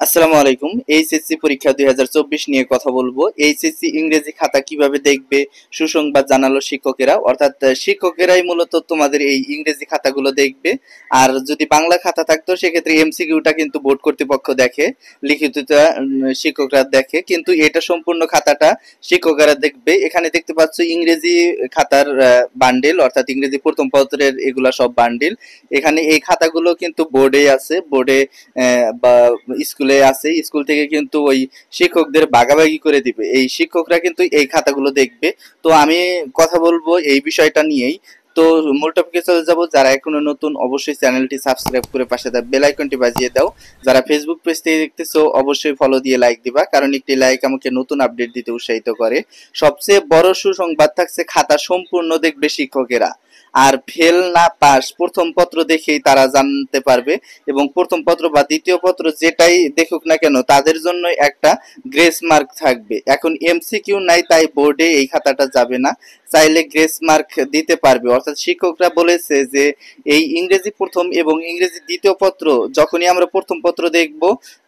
আসসালামু আলাইকুম। এইচএসসি পরীক্ষা 2024 নিয়ে কথা বলবো। এইচএসসি ইংরেজি খাতা কিভাবে দেখবে সুসংবাদ জানালো শিক্ষকেরা, অর্থাৎ শিক্ষকেরাই মূলত তোমাদের এই ইংরেজি খাতাগুলো দেখবে। আর যদি বাংলা খাতা থাকতো সেক্ষেত্রে এমসিকিউটা কিন্তু বোর্ড কর্তৃপক্ষ দেখে, লিখিতটা শিক্ষকরা দেখে, কিন্তু এটা সম্পূর্ণ খাতাটা শিক্ষকেরা দেখবে। এখানে দেখতে পাচ্ছ ইংরেজি খাতার বান্ডিল, অর্থাৎ ইংরেজি প্রথম পত্রের এগুলা সব বান্ডিল। এখানে এই খাতাগুলো কিন্তু বোর্ডে আছে, বোর্ডে বা স্কুলে আছে, স্কুল থেকে কিন্তু ওই শিক্ষকদের ভাগাভাগি করে দিবে, এই শিক্ষকরা কিন্তু এই খাতাগুলো দেখবে। তো আমি কথা বলবো এই বিষয়টা নিয়েই। তো মূল টপিকে চলে যাব। যারা এখনো নতুন অবশ্যই চ্যানেলটি সাবস্ক্রাইব করে পাশে বেল আইকনটি বাজিয়ে দাও। যারা ফেসবুক পেজ থেকে দেখতেছো অবশ্যই ফলো দিয়ে লাইক দিবা, কারণ একটি লাইক আমাকে নতুন আপডেট দিতে উৎসাহিত করে। সবচেয়ে বড় সুসংবাদ থাকছে খাতা সম্পূর্ণ দেখবে শিক্ষকেরা, আর ফেল না পাস প্রথম পত্র দেখেই তারা জানতে পারবে। এবং প্রথম পত্র বা দ্বিতীয় পত্র যেটাই দেখুক না কেন তাদের জন্য একটা গ্রেস মার্ক থাকবে। এখন এমসিকিউ নাই তাই বোর্ডে এই খাতাটা যাবে না, চাইলে গ্রেস মার্ক দিতে পারবে। অর্থাৎ শিক্ষকরা বলেছে যে এই ইংরেজি প্রথম এবং ইংরেজি দ্বিতীয় পত্র যখনই আমরা প্রথম পত্র দেখব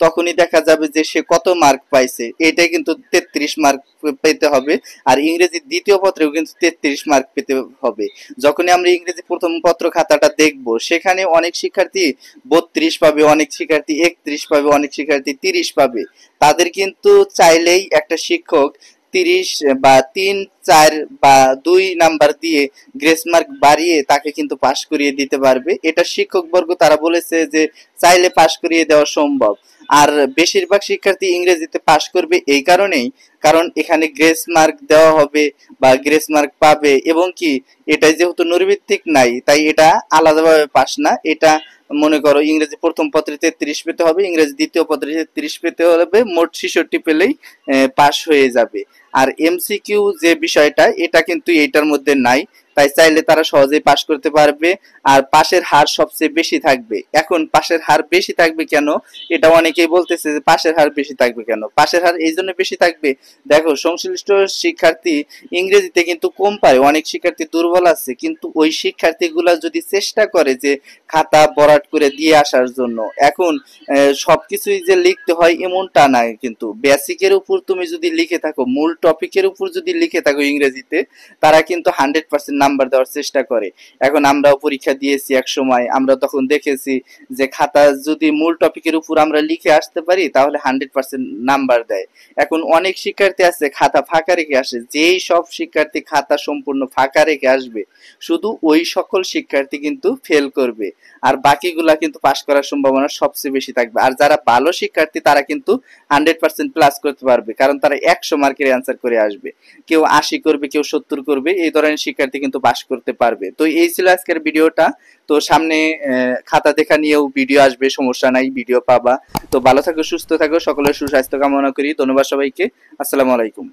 তখনই দেখা যাবে যে সে কত মার্ক পাইছে। এটাই কিন্তু 33 মার্ক পেতে হবে, আর ইংরেজি দ্বিতীয় পত্রেও কিন্তু 33 মার্ক পেতে হবে। যখনই আমরা ইংরেজি প্রথম পত্র খাতাটা দেখব সেখানে অনেক শিক্ষার্থী 32 পাবে, অনেক শিক্ষার্থী 31 পাবে, অনেক শিক্ষার্থী 30 পাবে। তাদের কিন্তু চাইলেই একটা শিক্ষক 30 বা 3, 4 বা 2 নাম্বার দিয়ে গ্রেস মার্ক বাড়িয়ে তাকে কিন্তু পাশ করিয়ে দিতে পারবে। এটা শিক্ষকবর্গ তারা বলেছে যে চাইলে পাশ করিয়ে দেওয়া সম্ভব। আর বেশিরভাগ শিক্ষার্থী ইংরেজিতে পাশ করবে এই কারণেই, কারণ এখানে গ্রেস মার্ক দেওয়া হবে বা গ্রেস মার্ক পাবে, এবং কি এটা যেহেতু নৈর্ভিত্তিক নাই তাই এটা আলাদাভাবে পাস না। এটা মনে করো ইংরেজি প্রথম পত্রে 33 পেতে হবে, ইংরেজি দ্বিতীয় পত্রে 33 পেতে হবে, মোট 66 পেলেই পাস হয়ে যাবে। আর এমসিকিউ যে বিষয়টা এটা কিন্তু এইটার মধ্যে নাই, তাই চাইলে তারা সহজেই পাস করতে পারবে। আর পাশের হার সবচেয়ে বেশি থাকবে। এখন পাশের হার বেশি থাকবে কেন, এটা অনেকেই বলতেছে যে পাশের হার বেশি থাকবে কেন। পাশের হার এই জন্য বেশি থাকবে, দেখো সংশ্লিষ্ট শিক্ষার্থী ইংরেজিতে কিন্তু কম পারে, অনেক শিক্ষার্থী দুর্বল আছে, কিন্তু ওই শিক্ষার্থীগুলা যদি চেষ্টা করে যে খাতা ভরাট করে দিয়ে আসার জন্য, এখন সবকিছুই যে লিখতে হয় এমনটা না, কিন্তু বেসিকের উপর তুমি যদি লিখে থাকো, মূল টপিকের উপর যদি লিখে থাকো ইংরেজিতে, তারা কিন্তু 100% নাম্বার দেওয়ার চেষ্টা করে। এখন আমরাও পরীক্ষা দিয়েছি এক সময়, আমরা তখন দেখেছি যে খাতা যদি মূল টপিকের উপর আমরা লিখে আসতে পারি তাহলে 100% নাম্বার দেয়। এখন অনেক শিক্ষার্থী আছে খাতা ফাঁকা রেখে আসে, যেই সব শিক্ষার্থী খাতা সম্পূর্ণ ফাঁকা রেখে আসবে শুধু ওই সকল শিক্ষার্থী কিন্তু ফেল করবে, আর বাকিগুলা কিন্তু পাস করার সম্ভাবনা সবচেয়ে বেশি থাকবে। আর যারা ভালো শিক্ষার্থী তারা কিন্তু 100% প্লাস করতে পারবে, কারণ তারা 100 মার্কের অ্যান্সার করে আসবে। কেউ 80 করবে, কেউ 70 করবে, এই ধরনের শিক্ষার্থী কিন্তু পাস করতে পারবে। তো এই ছিল আজকের ভিডিওটা। তো সামনে খাতা দেখা নিয়েও ভিডিও আসবে, সমস্যা নাই, ভিডিও পাবা। তো ভালো থাকো, সুস্থ থাকো, সকলের সুস্বাস্থ্য কামনা করি। ধন্যবাদ সবাইকে। আসসালামু আলাইকুম।